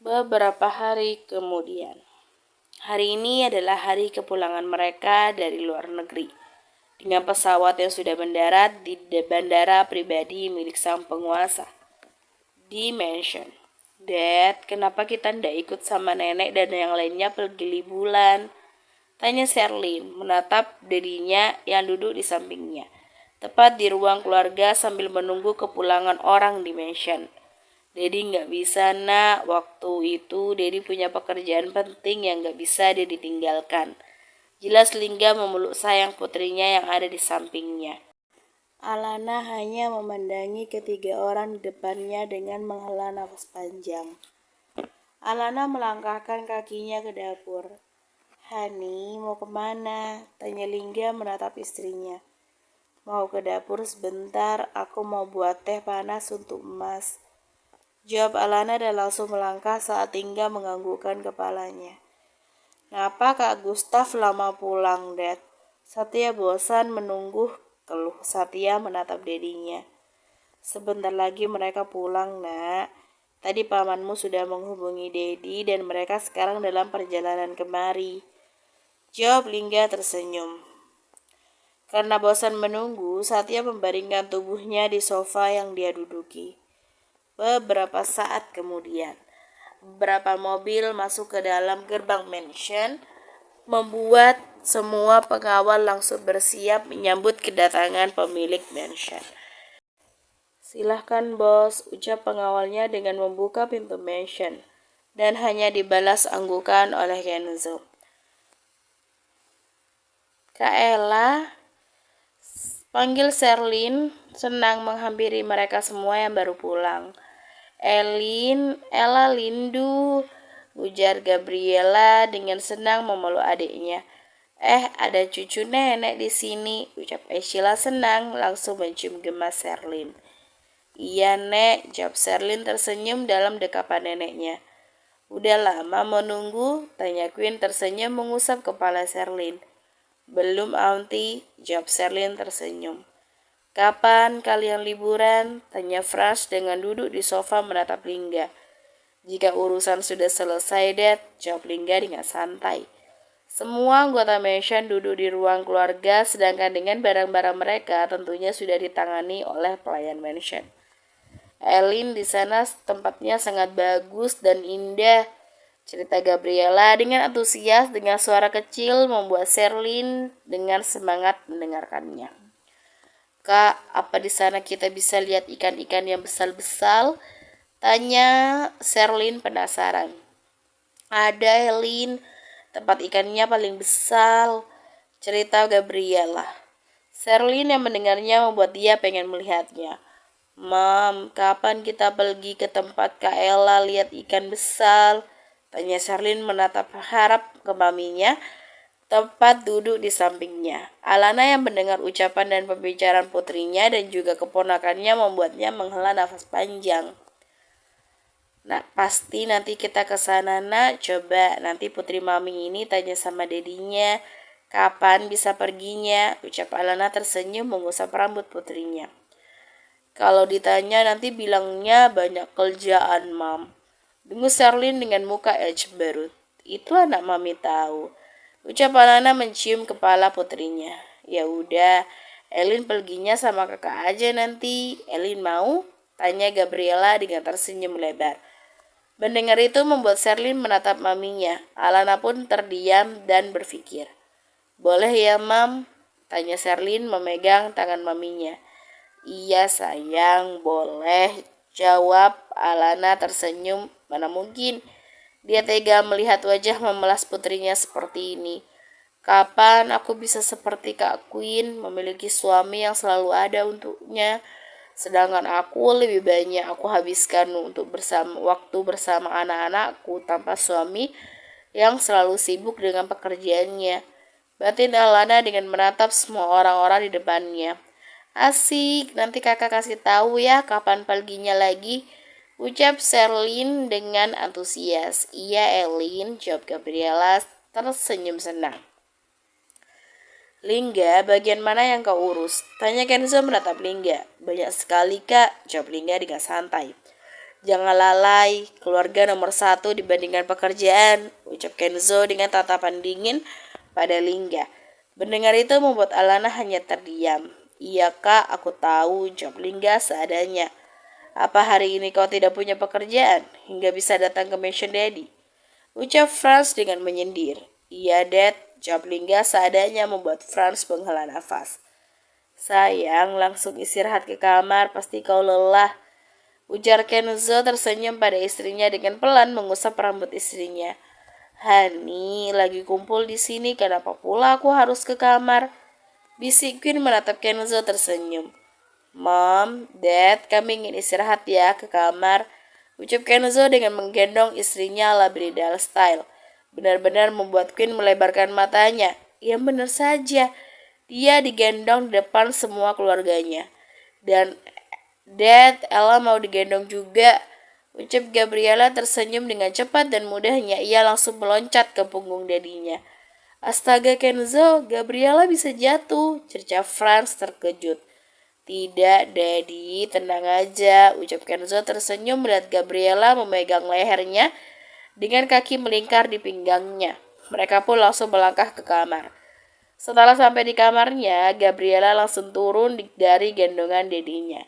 Beberapa hari kemudian. Hari ini adalah hari kepulangan mereka dari luar negeri. Dengan pesawat yang sudah mendarat di bandara pribadi milik sang penguasa. Di mansion. Dad, kenapa kita ndak ikut sama nenek dan yang lainnya pergi liburan? Tanya Sherlyn, menatap dirinya yang duduk di sampingnya. Tepat di ruang keluarga sambil menunggu kepulangan orang di mansion. Dedi nggak bisa nak, waktu itu Dedi punya pekerjaan penting yang nggak bisa dia ditinggalkan. Jelas Lingga memeluk sayang putrinya yang ada di sampingnya. Alana hanya memandangi ketiga orang di depannya dengan menghela nafas panjang. Alana melangkahkan kakinya ke dapur. Hani, mau kemana? Tanya Lingga menatap istrinya. Mau ke dapur sebentar, aku mau buat teh panas untuk Emas. Jawab Alana dan langsung melangkah saat Lingga menganggukkan kepalanya. Ngapa Kak Gustaf lama pulang, Dad? Satya bosan menunggu, keluh Satya menatap dedinya. Sebentar lagi mereka pulang, nak. Tadi pamanmu sudah menghubungi Dedi dan mereka sekarang dalam perjalanan kemari. Jawab Lingga tersenyum. Karena bosan menunggu, Satya membaringkan tubuhnya di sofa yang dia duduki. Beberapa saat kemudian, beberapa mobil masuk ke dalam gerbang mansion, membuat semua pengawal langsung bersiap menyambut kedatangan pemilik mansion. Silahkan bos, ucap pengawalnya dengan membuka pintu mansion, dan hanya dibalas anggukan oleh Kenzo. Kak Ella, panggil Sherlyn, senang menghampiri mereka semua yang baru pulang. Ella Lindu, ujar Gabriela dengan senang memeluk adiknya. Ada cucu nenek di sini, ucap Sheila senang langsung mencium gemas Sherlyn. Iya nek, jawab Sherlyn tersenyum dalam dekapan neneknya. Udah lama menunggu, tanya Queen tersenyum mengusap kepala Sherlyn. Belum auntie, jawab Sherlyn tersenyum. Kapan kalian liburan? Tanya Franz dengan duduk di sofa menatap Lingga. Jika urusan sudah selesai, Dad, jawab Lingga dengan santai. Semua anggota mansion duduk di ruang keluarga, sedangkan dengan barang-barang mereka tentunya sudah ditangani oleh pelayan mansion. Elin di sana tempatnya sangat bagus dan indah, cerita Gabriela dengan antusias dengan suara kecil membuat Sherlyn dengan semangat mendengarkannya. Kak, apa di sana kita bisa lihat ikan-ikan yang besar-besar? Tanya Sherlyn penasaran. Ada Elin, tempat ikannya paling besar, cerita Gabriela. Sherlyn yang mendengarnya membuat dia pengen melihatnya. Mam, kapan kita pergi ke tempat Kak Ella lihat ikan besar? Tanya Sherlyn menatap harap ke maminya, tepat duduk di sampingnya. Alana yang mendengar ucapan dan pembicaraan putrinya dan juga keponakannya membuatnya menghela nafas panjang. Nah, pasti nanti kita ke sana, nak. Coba nanti putri mami ini tanya sama dedinya, kapan bisa perginya? Ucap Alana tersenyum mengusap rambut putrinya. Kalau ditanya nanti bilangnya banyak kerjaan, Mam. Dengus Sherlyn dengan muka cemberut. Itu anak mami tahu. Ucap Alana mencium kepala putrinya. Ya udah, Elin perginya sama kakak aja nanti. Elin mau? Tanya Gabriela dengan tersenyum lebar. Mendengar itu membuat Sherlyn menatap maminya. Alana pun terdiam dan berpikir. Boleh ya, Mam? Tanya Sherlyn memegang tangan maminya. Iya sayang, boleh. Jawab Alana tersenyum. Mana mungkin dia tega melihat wajah memelas putrinya seperti ini. Kapan aku bisa seperti Kak Queen, memiliki suami yang selalu ada untuknya, sedangkan aku lebih banyak aku habiskan untuk waktu bersama anak-anakku tanpa suami yang selalu sibuk dengan pekerjaannya. Batin Alana dengan menatap semua orang-orang di depannya. Asik, nanti kakak kasih tahu ya kapan perginya lagi. Ucap Sherlyn dengan antusias. Iya Elin, jawab Gabriela tersenyum senang. Lingga, bagian mana yang kau urus? Tanya Kenzo menatap Lingga. Banyak sekali kak, jawab Lingga dengan santai. Jangan lalai, keluarga nomor satu dibandingkan pekerjaan, ucap Kenzo dengan tatapan dingin pada Lingga. Mendengar itu membuat Alana hanya terdiam. Iya kak, aku tahu, jawab Lingga seadanya. Apa hari ini kau tidak punya pekerjaan hingga bisa datang ke Mansion Daddy? Ucap Franz dengan menyindir. Iya Dad, jawab Lingga seadanya membuat Franz menghela nafas. Sayang, langsung istirahat ke kamar, pasti kau lelah. Ujar Kenzo tersenyum pada istrinya dengan pelan mengusap rambut istrinya. Hani, lagi kumpul di sini, kenapa pula aku harus ke kamar? Bisik Queen menatap Kenzo tersenyum. Mom, Dad, kami ingin istirahat ya ke kamar. Ucap Kenzo dengan menggendong istrinya ala bridal style. Benar-benar membuat Queen melebarkan matanya. Ya benar saja, dia digendong di depan semua keluarganya. Dan Dad, Ella mau digendong juga. Ucap Gabriela tersenyum dengan cepat dan mudahnya. Ia langsung meloncat ke punggung dadinya. Astaga Kenzo, Gabriela bisa jatuh, cerca Franz terkejut. Tidak, Daddy, tenang aja, ucap Kenzo tersenyum melihat Gabriela memegang lehernya dengan kaki melingkar di pinggangnya. Mereka pun langsung melangkah ke kamar. Setelah sampai di kamarnya, Gabriela langsung turun dari gendongan dedinya.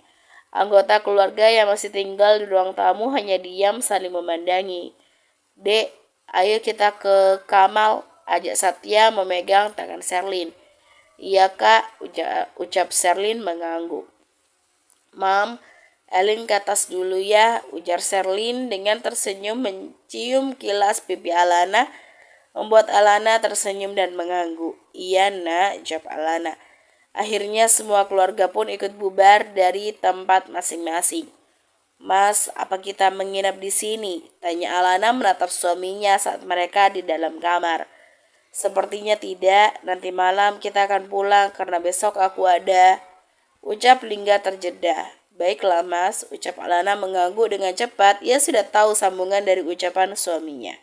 Anggota keluarga yang masih tinggal di ruang tamu hanya diam saling memandangi. Dek, ayo kita ke Kamal, ajak Satya memegang tangan Sherlyn. Iya kak, ucap Sherlyn mengangguk. Mam, Elin ke atas dulu ya, ujar Sherlyn dengan tersenyum mencium kilas pipi Alana, membuat Alana tersenyum dan mengangguk. Iya nak, jawab Alana. Akhirnya semua keluarga pun ikut bubar dari tempat masing-masing. Mas, apa kita menginap di sini? Tanya Alana menatap suaminya saat mereka di dalam kamar. Sepertinya tidak, nanti malam kita akan pulang karena besok aku ada. Ucap Lingga terjeda. Baiklah mas, ucap Alana mengangguk dengan cepat. Ia sudah tahu sambungan dari ucapan suaminya.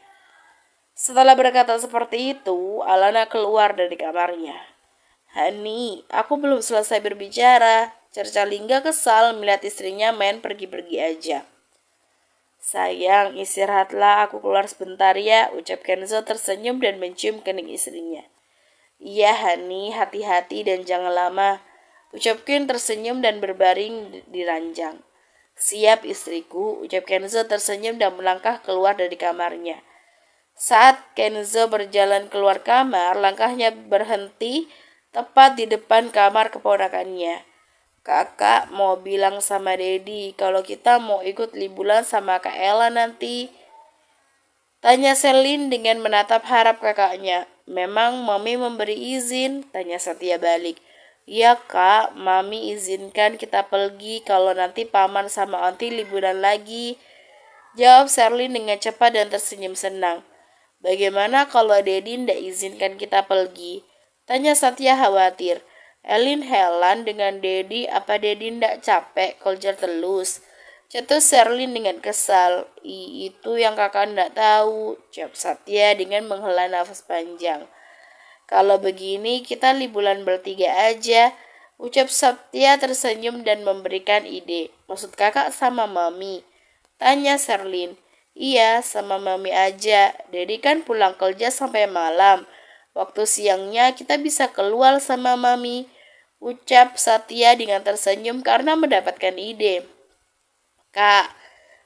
Setelah berkata seperti itu, Alana keluar dari kamarnya. Hani, aku belum selesai berbicara. Cerca Lingga kesal melihat istrinya main pergi-pergi aja. Sayang, istirahatlah, aku keluar sebentar ya, ucap Kenzo tersenyum dan mencium kening istrinya. Iya Hani, hati-hati dan jangan lama, ucap Queen tersenyum dan berbaring di ranjang. Siap istriku, ucap Kenzo tersenyum dan melangkah keluar dari kamarnya. Saat Kenzo berjalan keluar kamar, langkahnya berhenti tepat di depan kamar keponakannya. Kakak mau bilang sama Dedi kalau kita mau ikut liburan sama Kak Ella nanti. Tanya Selin dengan menatap harap kakaknya. Memang Mami memberi izin? Tanya Satya balik. Iya kak, Mami izinkan kita pergi kalau nanti paman sama Aunty liburan lagi. Jawab Sherlyn dengan cepat dan tersenyum senang. Bagaimana kalau Dedi tidak izinkan kita pergi? Tanya Satya khawatir. Elin heran dengan Dedi, apa Dedi ndak capek kerja terus? Cetus Sherlyn dengan kesal. Itu yang kakak ndak tahu, jawab Satya dengan menghela nafas panjang. Kalau begini kita liburan bertiga aja, ucap Satya tersenyum dan memberikan ide. Maksud kakak sama Mami? Tanya Sherlyn. Iya, sama Mami aja. Dedi kan pulang kerja sampai malam. Waktu siangnya kita bisa keluar sama Mami, ucap Satya dengan tersenyum karena mendapatkan ide. Kak,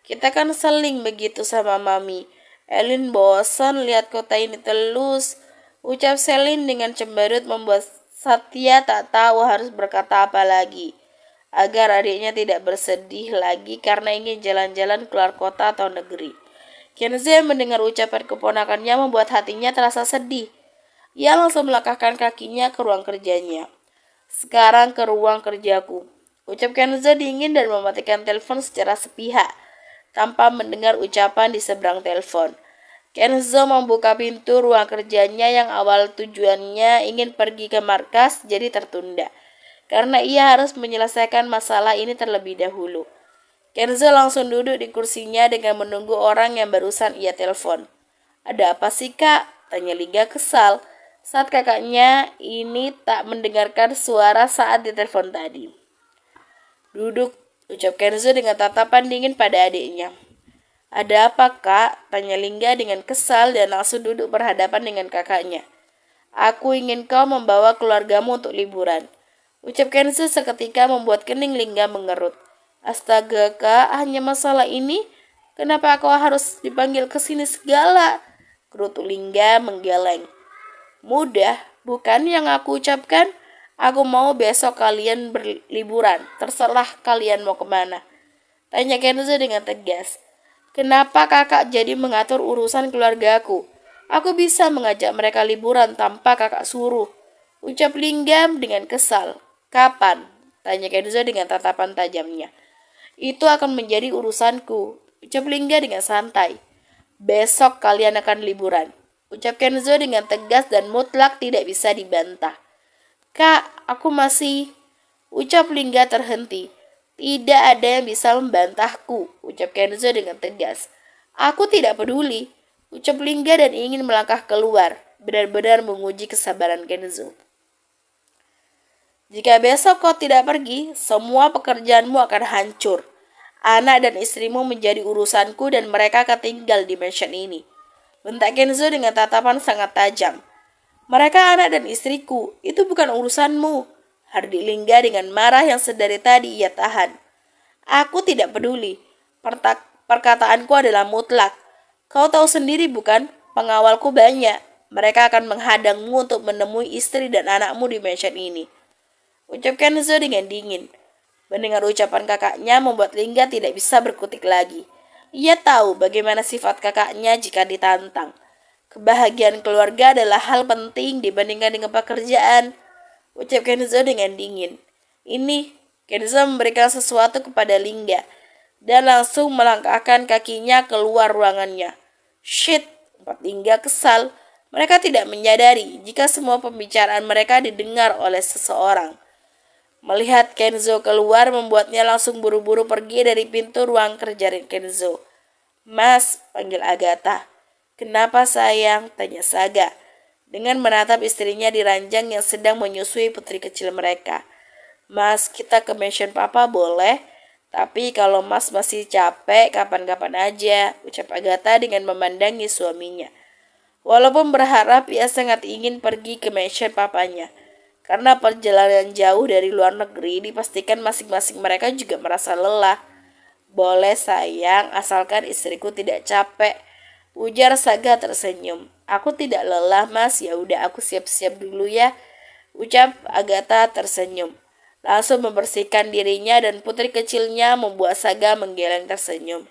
kita kan seling begitu sama Mami. Elin bosan lihat kota ini terus, ucap Selin dengan cemberut membuat Satya tak tahu harus berkata apa lagi. Agar adiknya tidak bersedih lagi karena ingin jalan-jalan keluar kota atau negeri. Kenzo mendengar ucapan keponakannya membuat hatinya terasa sedih. Ia langsung melangkahkan kakinya ke ruang kerjanya. Sekarang ke ruang kerjaku, ucap Kenzo dingin dan mematikan telepon secara sepihak, tanpa mendengar ucapan di seberang telepon. Kenzo membuka pintu ruang kerjanya yang awal tujuannya ingin pergi ke markas jadi tertunda, karena ia harus menyelesaikan masalah ini terlebih dahulu. Kenzo langsung duduk di kursinya dengan menunggu orang yang barusan ia telepon. Ada apa sih kak? Tanya Lingga kesal saat kakaknya ini tak mendengarkan suara saat ditelepon tadi. Duduk, ucap Kenzo dengan tatapan dingin pada adiknya. Ada apa, Kak? Tanya Lingga dengan kesal dan langsung duduk berhadapan dengan kakaknya. Aku ingin kau membawa keluargamu untuk liburan. Ucap Kenzo seketika membuat kening Lingga mengerut. Astaga, Kak, hanya masalah ini? Kenapa aku harus dipanggil ke sini segala? Gerutu Lingga menggeleng. Mudah, bukan yang aku ucapkan? Aku mau besok kalian berliburan. Terserah kalian mau kemana. Tanya Kenzo dengan tegas. Kenapa kakak jadi mengatur urusan keluargaku? Aku bisa mengajak mereka liburan tanpa kakak suruh. Ucap Lingga dengan kesal. Kapan? Tanya Kenzo dengan tatapan tajamnya. Itu akan menjadi urusanku. Ucap Lingga dengan santai. Besok kalian akan liburan. Ucap Kenzo dengan tegas dan mutlak tidak bisa dibantah. Kak, aku masih... Ucap Lingga terhenti. Tidak ada yang bisa membantahku, ucap Kenzo dengan tegas. Aku tidak peduli, ucap Lingga dan ingin melangkah keluar, benar-benar menguji kesabaran Kenzo. Jika besok kau tidak pergi, semua pekerjaanmu akan hancur. Anak dan istrimu menjadi urusanku dan mereka akan tinggal di mansion ini. Bentak Kenzo dengan tatapan sangat tajam. Mereka anak dan istriku, itu bukan urusanmu. Hardik Lingga dengan marah yang sedari tadi ia tahan. Aku tidak peduli. Perkataanku adalah mutlak. Kau tahu sendiri bukan? Pengawalku banyak. Mereka akan menghadangmu untuk menemui istri dan anakmu di mansion ini. Ucap Kenzo dengan dingin. Mendengar ucapan kakaknya membuat Lingga tidak bisa berkutik lagi. Ia tahu bagaimana sifat kakaknya jika ditantang. Kebahagiaan keluarga adalah hal penting dibandingkan dengan pekerjaan. Ucap Kenzo dengan dingin. Ini, Kenzo memberikan sesuatu kepada Lingga dan langsung melangkahkan kakinya keluar ruangannya. Shit, empat Lingga kesal. Mereka tidak menyadari jika semua pembicaraan mereka didengar oleh seseorang. Melihat Kenzo keluar membuatnya langsung buru-buru pergi dari pintu ruang kerja Kenzo. Mas, panggil Agatha. Kenapa sayang? Tanya Saga dengan menatap istrinya di ranjang yang sedang menyusui putri kecil mereka. Mas, kita ke mansion papa boleh? Tapi kalau mas masih capek, kapan-kapan aja, ucap Agatha dengan memandangi suaminya. Walaupun berharap ia sangat ingin pergi ke mansion papanya. Karena perjalanan jauh dari luar negeri, dipastikan masing-masing mereka juga merasa lelah. Boleh sayang, asalkan istriku tidak capek, ujar Saga tersenyum. Aku tidak lelah mas, ya udah aku siap-siap dulu ya, ucap Agatha tersenyum. Langsung membersihkan dirinya dan putri kecilnya membuat Saga menggeleng tersenyum.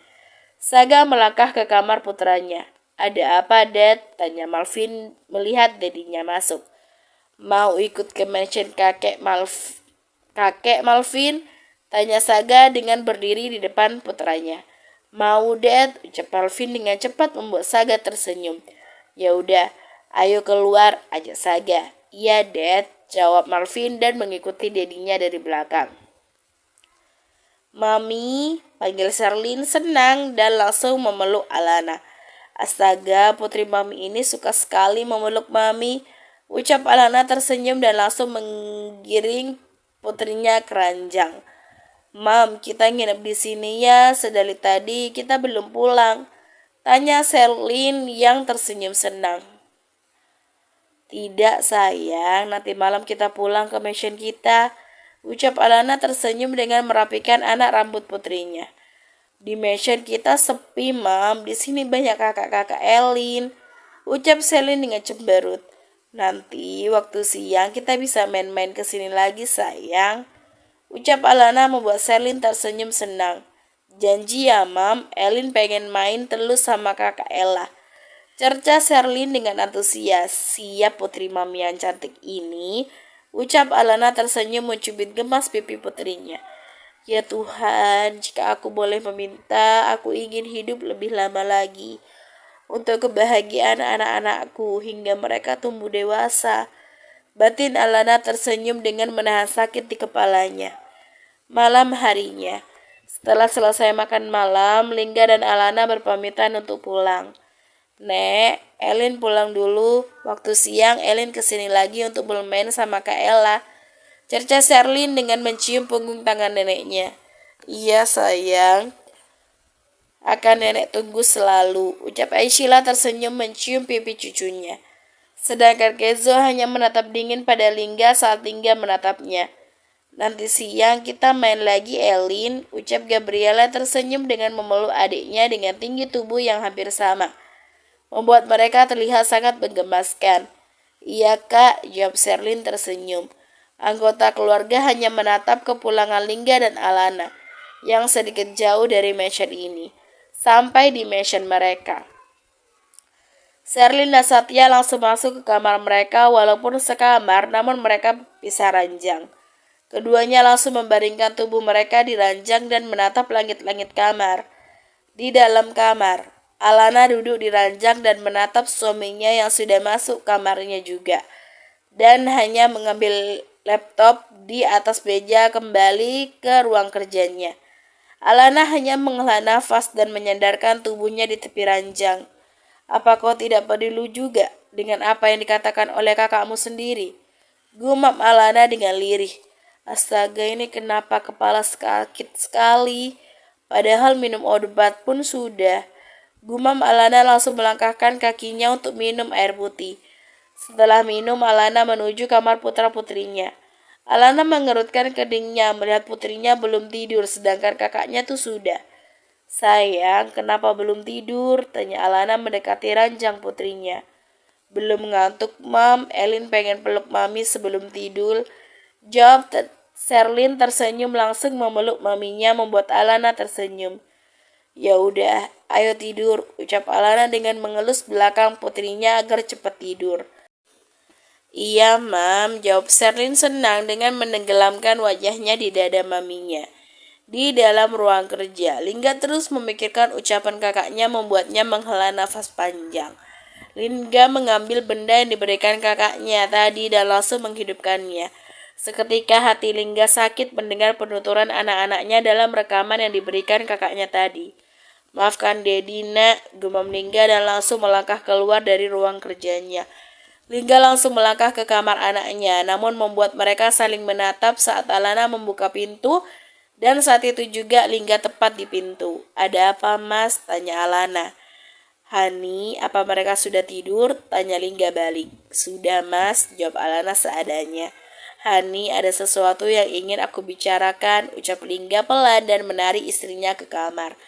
Saga melangkah ke kamar putranya. Ada apa, Dad? Tanya Malvin melihat dedinya masuk. Mau ikut ke mansion kakek Malvin? Tanya Saga dengan berdiri di depan putranya. Mau, Dad, ucap Malvin dengan cepat membuat Saga tersenyum. Ya udah, ayo keluar, ajak Saga. Iya, Dad, jawab Malvin dan mengikuti dedinya dari belakang. Mami, panggil Sherlyn senang dan langsung memeluk Alana. Astaga, putri Mami ini suka sekali memeluk Mami, ucap Alana tersenyum dan langsung menggiring putrinya ke ranjang. Mam, kita nginep di sini ya, sedari tadi kita belum pulang. Tanya Sherlyn yang tersenyum senang. Tidak sayang, nanti malam kita pulang ke mansion kita, ucap Alana tersenyum dengan merapikan anak rambut putrinya. Di mansion kita sepi, Mam, di sini banyak kakak-kakak Elin, ucap Sherlyn dengan cemberut. Nanti waktu siang kita bisa main-main ke sini lagi sayang, ucap Alana membuat Sherlyn tersenyum senang. Janji ya, Mam, Elin pengen main terus sama kakak Ella. Cerca Sherlyn dengan antusias. Siap putri Mami yang cantik ini, ucap Alana tersenyum mencubit gemas pipi putrinya. Ya Tuhan, jika aku boleh meminta, aku ingin hidup lebih lama lagi. Untuk kebahagiaan anak-anakku hingga mereka tumbuh dewasa. Batin Alana tersenyum dengan menahan sakit di kepalanya. Malam harinya. Setelah selesai makan malam, Lingga dan Alana berpamitan untuk pulang. Nek, Elin pulang dulu. Waktu siang, Elin kesini lagi untuk bermain sama Kak Ella. Cerca Sherlyn dengan mencium punggung tangan neneknya. Iya sayang, akan nenek tunggu selalu, ucap Aisyila tersenyum mencium pipi cucunya. Sedangkan Kenzo hanya menatap dingin pada Lingga saat Lingga menatapnya. Nanti siang kita main lagi Elin, ucap Gabriela tersenyum dengan memeluk adiknya dengan tinggi tubuh yang hampir sama. Membuat mereka terlihat sangat menggemaskan. Iya kak, jawab Sherlyn tersenyum. Anggota keluarga hanya menatap kepulangan Lingga dan Alana yang sedikit jauh dari mansion ini. Sampai di mansion mereka. Sherlyn dan Satya langsung masuk ke kamar mereka walaupun sekamar namun mereka pisah ranjang. Keduanya langsung membaringkan tubuh mereka di ranjang dan menatap langit-langit kamar. Di dalam kamar, Alana duduk di ranjang dan menatap suaminya yang sudah masuk kamarnya juga. Dan hanya mengambil laptop di atas meja kembali ke ruang kerjanya. Alana hanya menghela nafas dan menyandarkan tubuhnya di tepi ranjang. Apa kau tidak peduli juga dengan apa yang dikatakan oleh kakakmu sendiri? Gumam Alana dengan lirih. Astaga, ini kenapa kepala sakit sekali? Padahal minum obat pun sudah. Gumam Alana langsung melangkahkan kakinya untuk minum air putih. Setelah minum, Alana menuju kamar putra-putrinya. Alana mengerutkan kedingnya melihat putrinya belum tidur sedangkan kakaknya tuh sudah. Sayang, kenapa belum tidur? Tanya Alana mendekati ranjang putrinya. Belum ngantuk, Mam. Elin pengen peluk Mami sebelum tidur. Jawab Sherlyn tersenyum langsung memeluk maminya membuat Alana tersenyum. Ya udah, ayo tidur, ucap Alana dengan mengelus belakang putrinya agar cepat tidur. Iya, Mam, jawab Sherlyn senang dengan menenggelamkan wajahnya di dada maminya. Di dalam ruang kerja, Lingga terus memikirkan ucapan kakaknya membuatnya menghela nafas panjang. Lingga mengambil benda yang diberikan kakaknya tadi dan langsung menghidupkannya. Seketika hati Lingga sakit mendengar penuturan anak-anaknya dalam rekaman yang diberikan kakaknya tadi. Maafkan Dedi nak, gumam Lingga dan langsung melangkah keluar dari ruang kerjanya. Lingga langsung melangkah ke kamar anaknya, namun membuat mereka saling menatap saat Alana membuka pintu. Dan saat itu juga Lingga tepat di pintu. Ada apa mas? Tanya Alana. Hani, apa mereka sudah tidur? Tanya Lingga balik. Sudah mas, jawab Alana seadanya. Hani, ada sesuatu yang ingin aku bicarakan, ucap Lingga pelan dan menarik istrinya ke kamar.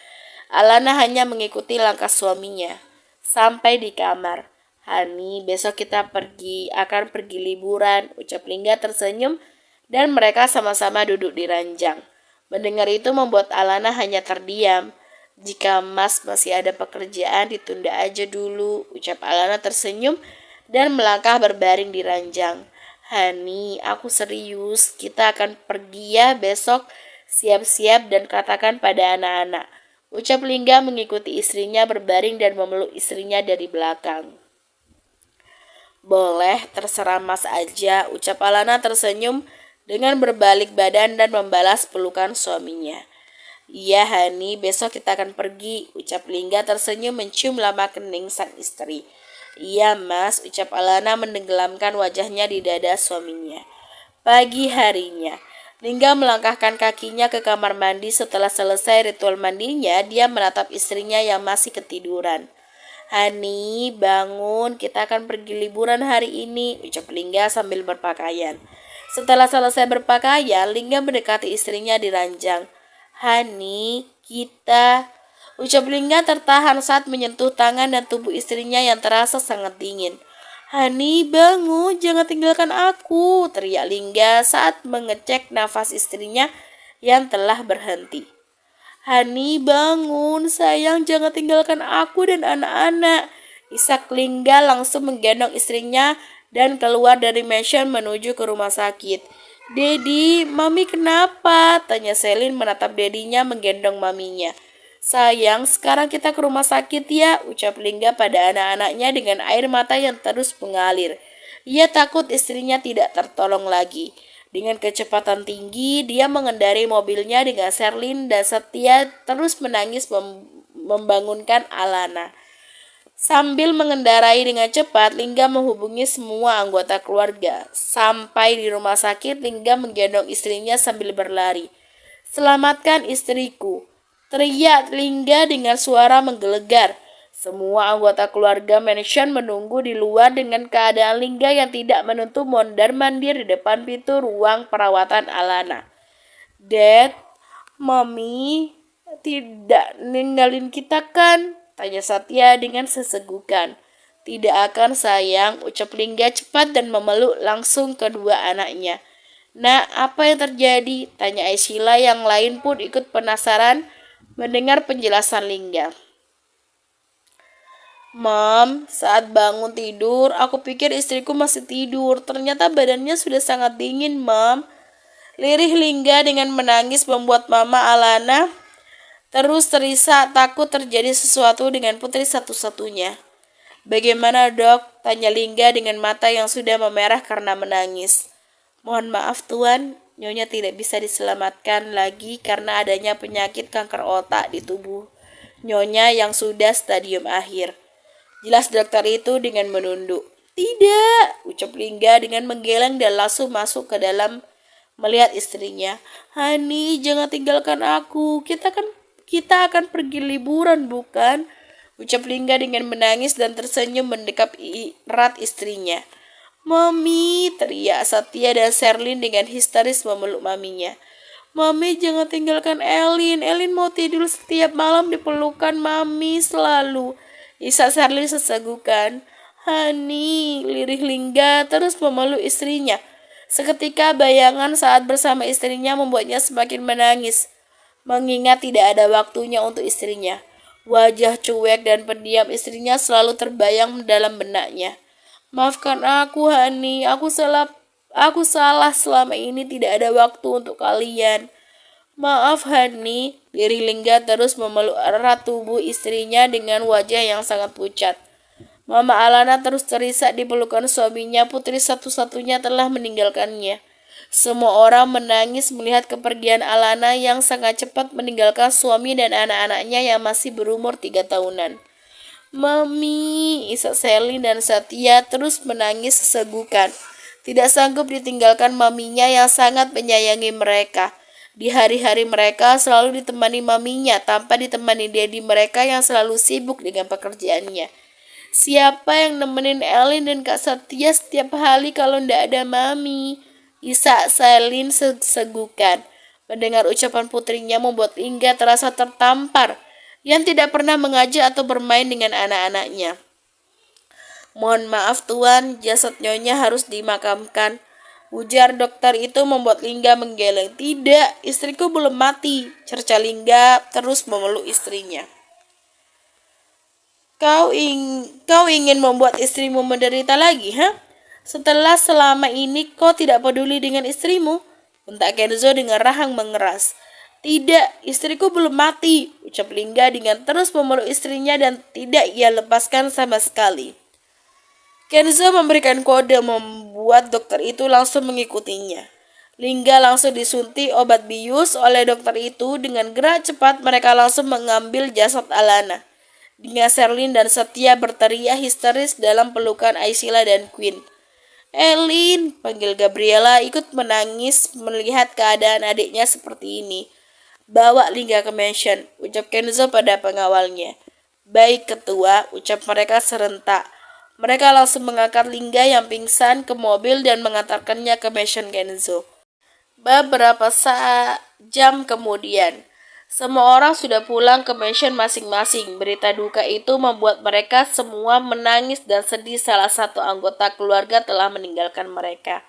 Alana hanya mengikuti langkah suaminya. Sampai di kamar. Hani, besok kita akan pergi liburan, ucap Lingga tersenyum dan mereka sama-sama duduk di ranjang. Mendengar itu membuat Alana hanya terdiam. Jika Mas masih ada pekerjaan ditunda aja dulu, ucap Alana tersenyum dan melangkah berbaring di ranjang. Hani, aku serius, kita akan pergi ya besok, siap-siap dan katakan pada anak-anak. Ucap Lingga mengikuti istrinya berbaring dan memeluk istrinya dari belakang. Boleh, terserah mas aja, ucap Alana tersenyum dengan berbalik badan dan membalas pelukan suaminya. Iya Hani, besok kita akan pergi, ucap Lingga tersenyum mencium lama kening sang istri. Iya mas, ucap Alana menenggelamkan wajahnya di dada suaminya. Pagi harinya, Lingga melangkahkan kakinya ke kamar mandi. Setelah selesai ritual mandinya, dia menatap istrinya yang masih ketiduran. Hani, bangun, kita akan pergi liburan hari ini, ucap Lingga sambil berpakaian. Setelah selesai berpakaian, Lingga mendekati istrinya di ranjang. Hani, kita... Ucap Lingga tertahan saat menyentuh tangan dan tubuh istrinya yang terasa sangat dingin. Hani, bangun, jangan tinggalkan aku, teriak Lingga saat mengecek nafas istrinya yang telah berhenti. Hani, bangun, sayang, jangan tinggalkan aku dan anak-anak. Isak Lingga langsung menggendong istrinya dan keluar dari mansion menuju ke rumah sakit. Dedi, mami kenapa? Tanya Selin menatap dedinya menggendong maminya. Sayang, sekarang kita ke rumah sakit ya, ucap Lingga pada anak-anaknya dengan air mata yang terus mengalir. Ia takut istrinya tidak tertolong lagi. Dengan kecepatan tinggi, dia mengendarai mobilnya dengan Sherlyn dan Setia terus menangis membangunkan Alana. Sambil mengendarai dengan cepat, Lingga menghubungi semua anggota keluarga. Sampai di rumah sakit, Lingga menggendong istrinya sambil berlari. "Selamatkan istriku!" teriak Lingga dengan suara menggelegar. Semua anggota keluarga mansion menunggu di luar dengan keadaan Lingga yang tidak menentu mondar-mandir di depan pintu ruang perawatan Alana. "Dad, Mami tidak ninggalin kita kan?" tanya Satya dengan sesegukan. "Tidak akan sayang," ucap Lingga cepat dan memeluk langsung kedua anaknya. "Nah, apa yang terjadi?" tanya Aishila, yang lain pun ikut penasaran mendengar penjelasan Lingga. "Mom, saat bangun tidur, aku pikir istriku masih tidur. Ternyata badannya sudah sangat dingin, Mom." Lirih Lingga dengan menangis membuat Mama Alana terus terisak takut terjadi sesuatu dengan putri satu-satunya. "Bagaimana, Dok?" tanya Lingga dengan mata yang sudah memerah karena menangis. "Mohon maaf, Tuan, Nyonya tidak bisa diselamatkan lagi karena adanya penyakit kanker otak di tubuh Nyonya yang sudah stadium akhir," jelas dokter itu dengan menunduk. "Tidak," ucap Lingga dengan menggeleng dan langsung masuk ke dalam melihat istrinya. "Hani, jangan tinggalkan aku. Kita akan pergi liburan, bukan?" ucap Lingga dengan menangis dan tersenyum mendekap erat istrinya. "Mami!" teriak Satya dan Sherlyn dengan histeris memeluk maminya. "Mami, jangan tinggalkan Elin. Elin mau tidur setiap malam di pelukan Mami selalu," isak Sherlyn sesegukan. "Hani!" lirih Lingga terus memeluk istrinya. Seketika bayangan saat bersama istrinya membuatnya semakin menangis, mengingat tidak ada waktunya untuk istrinya. Wajah cuek dan pendiam istrinya selalu terbayang dalam benaknya. "Maafkan aku, Hani. Aku salah selama ini tidak ada waktu untuk kalian." "Maaf, Hani." Lirih Lingga terus memeluk erat tubuh istrinya dengan wajah yang sangat pucat. Mama Alana terus terisak di pelukan suaminya. Putri satu-satunya telah meninggalkannya. Semua orang menangis melihat kepergian Alana yang sangat cepat meninggalkan suami dan anak-anaknya yang masih berumur 3 tahunan. "Mami!" isak Sherlyn dan Satya terus menangis sesegukan. Tidak sanggup ditinggalkan maminya yang sangat menyayangi mereka. Di hari-hari mereka selalu ditemani maminya tanpa ditemani daddy mereka yang selalu sibuk dengan pekerjaannya. "Siapa yang nemenin Elin dan Kak Satya setiap hari kalau ndak ada Mami?" isak Sherlyn sesegukan. Mendengar ucapan putrinya membuat Lingga terasa tertampar, yang tidak pernah mengajak atau bermain dengan anak-anaknya. "Mohon maaf, Tuan, jasad Nyonya harus dimakamkan," ujar dokter itu membuat Lingga menggeleng. "Tidak, istriku belum mati," cerca Lingga terus memeluk istrinya. Kau ingin membuat istrimu menderita lagi, ha? Setelah selama ini kau tidak peduli dengan istrimu?" bentak Kenzo dengan rahang mengeras. "Tidak, istriku belum mati," ucap Lingga dengan terus memeluk istrinya dan tidak ia lepaskan sama sekali. Kenzo memberikan kode membuat dokter itu langsung mengikutinya. Lingga langsung disuntik obat bius oleh dokter itu. Dengan gerak cepat mereka langsung mengambil jasad Alana. Dengan Sherlyn dan Satya berteriak histeris dalam pelukan Aishila dan Queen. "Elin!" panggil Gabriela ikut menangis melihat keadaan adiknya seperti ini. "Bawa Lingga ke mansion," ucap Kenzo pada pengawalnya. "Baik, Ketua," ucap mereka serentak. Mereka langsung mengangkat Lingga yang pingsan ke mobil dan mengantarkannya ke mansion Kenzo. Beberapa jam kemudian, semua orang sudah pulang ke mansion masing-masing. Berita duka itu membuat mereka semua menangis dan sedih. Salah satu anggota keluarga telah meninggalkan mereka.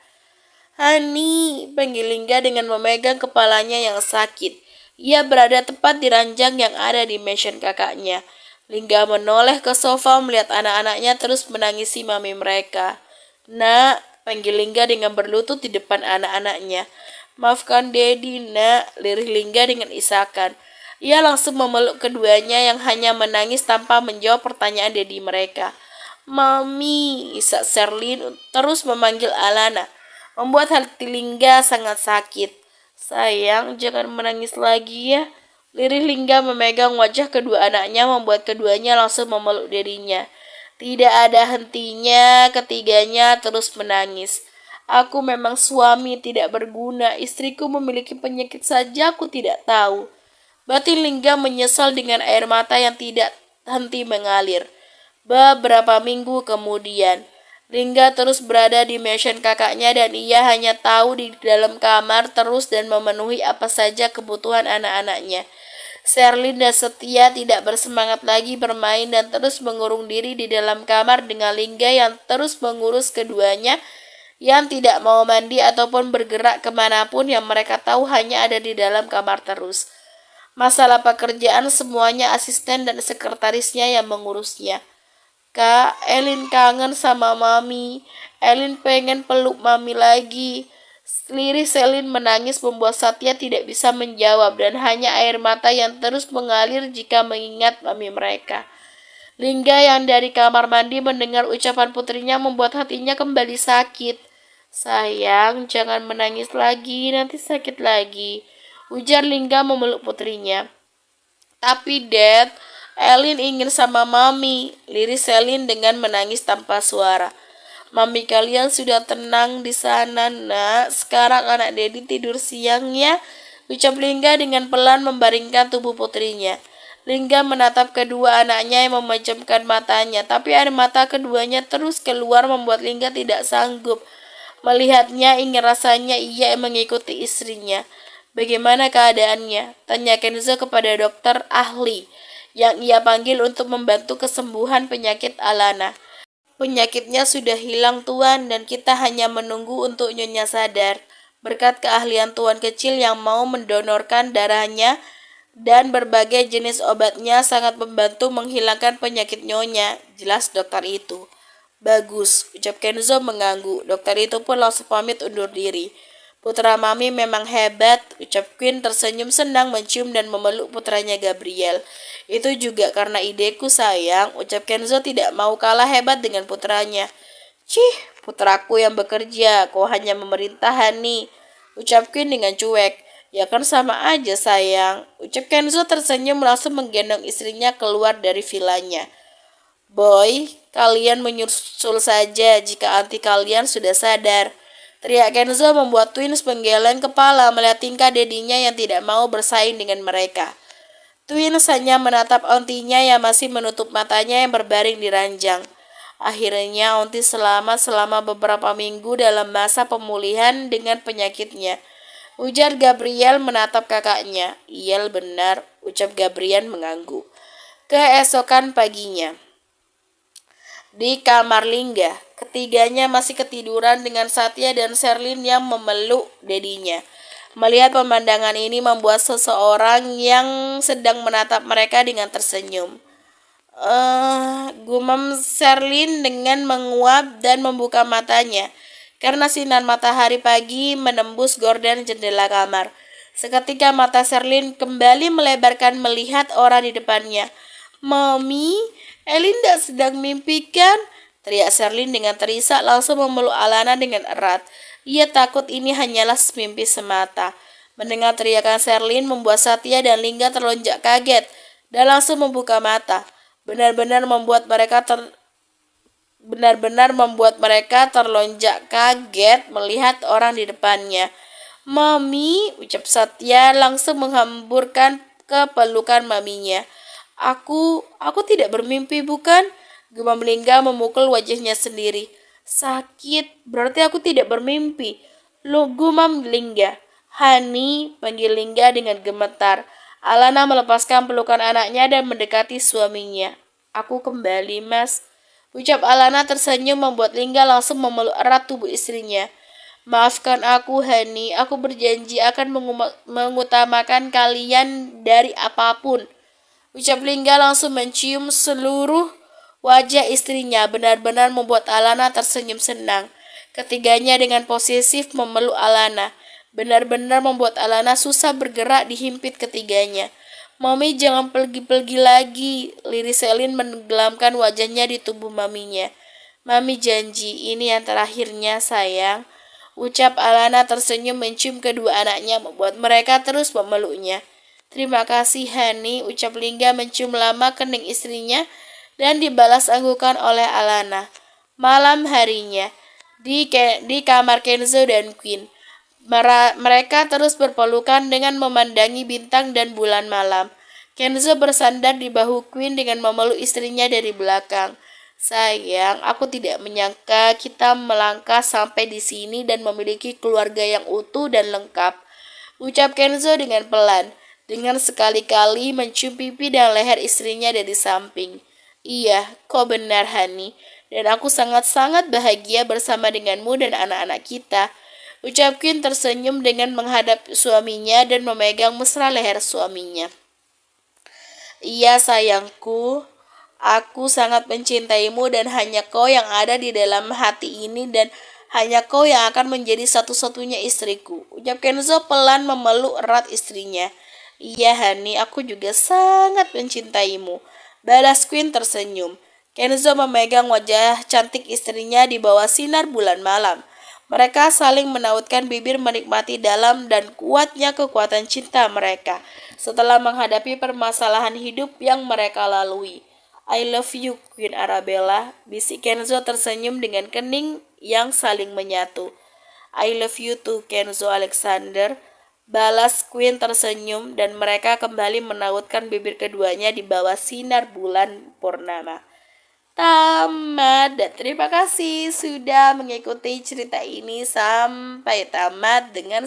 "Hani!" panggil Lingga dengan memegang kepalanya yang sakit. Ia berada tepat di ranjang yang ada di mansion kakaknya. Lingga menoleh ke sofa melihat anak-anaknya terus menangisi mami mereka. "Nak!" panggil Lingga dengan berlutut di depan anak-anaknya. "Maafkan Dedi, Nak," lirih Lingga dengan isakan. Ia langsung memeluk keduanya yang hanya menangis tanpa menjawab pertanyaan Dedi mereka. "Mami!" isak Sherlyn terus memanggil Alana, membuat hati Lingga sangat sakit. "Sayang, jangan menangis lagi ya." Lirih Lingga memegang wajah kedua anaknya membuat keduanya langsung memeluk dirinya. Tidak ada hentinya, ketiganya terus menangis. Aku memang suami tidak berguna. Istriku memiliki penyakit saja aku tidak tahu. Batin Lingga menyesal dengan air mata yang tidak henti mengalir. Beberapa minggu kemudian, Lingga terus berada di mansion kakaknya dan ia hanya tahu di dalam kamar terus dan memenuhi apa saja kebutuhan anak-anaknya. Sherlyn dan Setia tidak bersemangat lagi bermain dan terus mengurung diri di dalam kamar dengan Lingga yang terus mengurus keduanya yang tidak mau mandi ataupun bergerak kemanapun yang mereka tahu hanya ada di dalam kamar terus. Masalah pekerjaan semuanya asisten dan sekretarisnya yang mengurusnya. Kak, Elin kangen sama Mami. Elin pengen peluk Mami lagi. Lirik Selin menangis membuat Satya tidak bisa menjawab dan hanya air mata yang terus mengalir jika mengingat Mami mereka. Lingga yang dari kamar mandi mendengar ucapan putrinya membuat hatinya kembali sakit. Sayang, jangan menangis lagi, nanti sakit lagi. Ujar Lingga memeluk putrinya. Tapi Dad, Elin ingin sama Mami, lirik Selin dengan menangis tanpa suara. Mami kalian sudah tenang di sana, nak. Sekarang anak Dedi tidur siang ya, ucap Lingga dengan pelan membaringkan tubuh putrinya. Lingga menatap kedua anaknya yang memejamkan matanya, tapi air mata keduanya terus keluar membuat Lingga tidak sanggup. Melihatnya ingin rasanya ia mengikuti istrinya. Bagaimana keadaannya? Tanya Kenzo kepada dokter ahli yang ia panggil untuk membantu kesembuhan penyakit Alana. Penyakitnya sudah hilang Tuan dan kita hanya menunggu untuk Nyonya sadar. Berkat keahlian Tuan kecil yang mau mendonorkan darahnya dan berbagai jenis obatnya sangat membantu menghilangkan penyakit Nyonya, jelas dokter itu. Bagus, ucap Kenzo mengangguk. Dokter itu pun langsung pamit undur diri. Putra Mami memang hebat, ucap Queen tersenyum senang mencium dan memeluk putranya Gabriel. Itu juga karena ideku sayang, ucap Kenzo tidak mau kalah hebat dengan putranya. Cih, putraku yang bekerja, kau hanya memerintah Hani, ucap Queen dengan cuek. Ya kan sama aja sayang, ucap Kenzo tersenyum langsung menggendong istrinya keluar dari vilanya. Boy, kalian menyusul saja jika anti kalian sudah sadar. Teriak Kenzo membuat Twins menggeleng kepala melihat tingkah dedinya yang tidak mau bersaing dengan mereka. Twins hanya menatap ontinya yang masih menutup matanya yang berbaring di ranjang. Akhirnya onti selamat selama beberapa minggu dalam masa pemulihan dengan penyakitnya. Ujar Gabriel menatap kakaknya. Iya benar, ucap Gabriel mengangguk. Keesokan paginya. Di kamar Lingga, ketiganya masih ketiduran dengan Satya dan Sherlyn yang memeluk dedinya. Melihat pemandangan ini membuat seseorang yang sedang menatap mereka dengan tersenyum. Gumam Sherlyn dengan menguap dan membuka matanya. Karena sinar matahari pagi menembus gorden jendela kamar. Seketika mata Sherlyn kembali melebarkan melihat orang di depannya. Mami, Elinda sedang mimpi kan? Teriak Sherlyn dengan terisak langsung memeluk Alana dengan erat. Ia takut ini hanyalah mimpi semata. Mendengar teriakan Sherlyn membuat Satya dan Lingga terlonjak kaget dan langsung membuka mata. Benar-benar membuat mereka terlonjak kaget melihat orang di depannya. Mami, ucap Satya langsung menghamburkan ke pelukan maminya. Aku tidak bermimpi bukan? Gumam Lingga memukul wajahnya sendiri. Sakit, berarti aku tidak bermimpi. Lo gumam Lingga. Hani, panggil Lingga dengan gemetar. Alana melepaskan pelukan anaknya dan mendekati suaminya. Aku kembali, Mas. Ucap Alana tersenyum membuat Lingga langsung memeluk erat tubuh istrinya. Maafkan aku, Hani. Aku berjanji akan mengutamakan kalian dari apapun. Ucap Lingga langsung mencium seluruh wajah istrinya, benar-benar membuat Alana tersenyum senang. Ketiganya dengan posesif memeluk Alana. Benar-benar membuat Alana susah bergerak dihimpit ketiganya. Mami jangan pergi-pergi lagi, lirik Selin menenggelamkan wajahnya di tubuh maminya. Mami janji, ini yang terakhirnya sayang. Ucap Alana tersenyum mencium kedua anaknya membuat mereka terus memeluknya. Terima kasih Hani, ucap Lingga mencium lama kening istrinya dan dibalas anggukan oleh Alana. Malam harinya, di kamar Kenzo dan Queen. Mereka terus berpelukan dengan memandangi bintang dan bulan malam. Kenzo bersandar di bahu Queen dengan memeluk istrinya dari belakang. Sayang, aku tidak menyangka kita melangkah sampai di sini dan memiliki keluarga yang utuh dan lengkap. Ucap Kenzo dengan pelan, dengan sekali-kali mencium pipi dan leher istrinya dari samping. Iya, kau benar, Hani. Dan aku sangat-sangat bahagia bersama denganmu dan anak-anak kita. Ucap Queen tersenyum dengan menghadap suaminya dan memegang mesra leher suaminya. Iya sayangku, aku sangat mencintaimu dan hanya kau yang ada di dalam hati ini dan hanya kau yang akan menjadi satu-satunya istriku. Ucap Kenzo pelan memeluk erat istrinya. Iya Hani, aku juga sangat mencintaimu. Balas Queen tersenyum. Kenzo memegang wajah cantik istrinya di bawah sinar bulan malam. Mereka saling menautkan bibir menikmati dalam dan kuatnya kekuatan cinta mereka setelah menghadapi permasalahan hidup yang mereka lalui. I love you, Queen Arabella, bisik Kenzo tersenyum dengan kening yang saling menyatu. I love you too, Kenzo Alexander, balas Queen tersenyum dan mereka kembali menautkan bibir keduanya di bawah sinar bulan purnama. Tamat dan terima kasih sudah mengikuti cerita ini sampai tamat dengan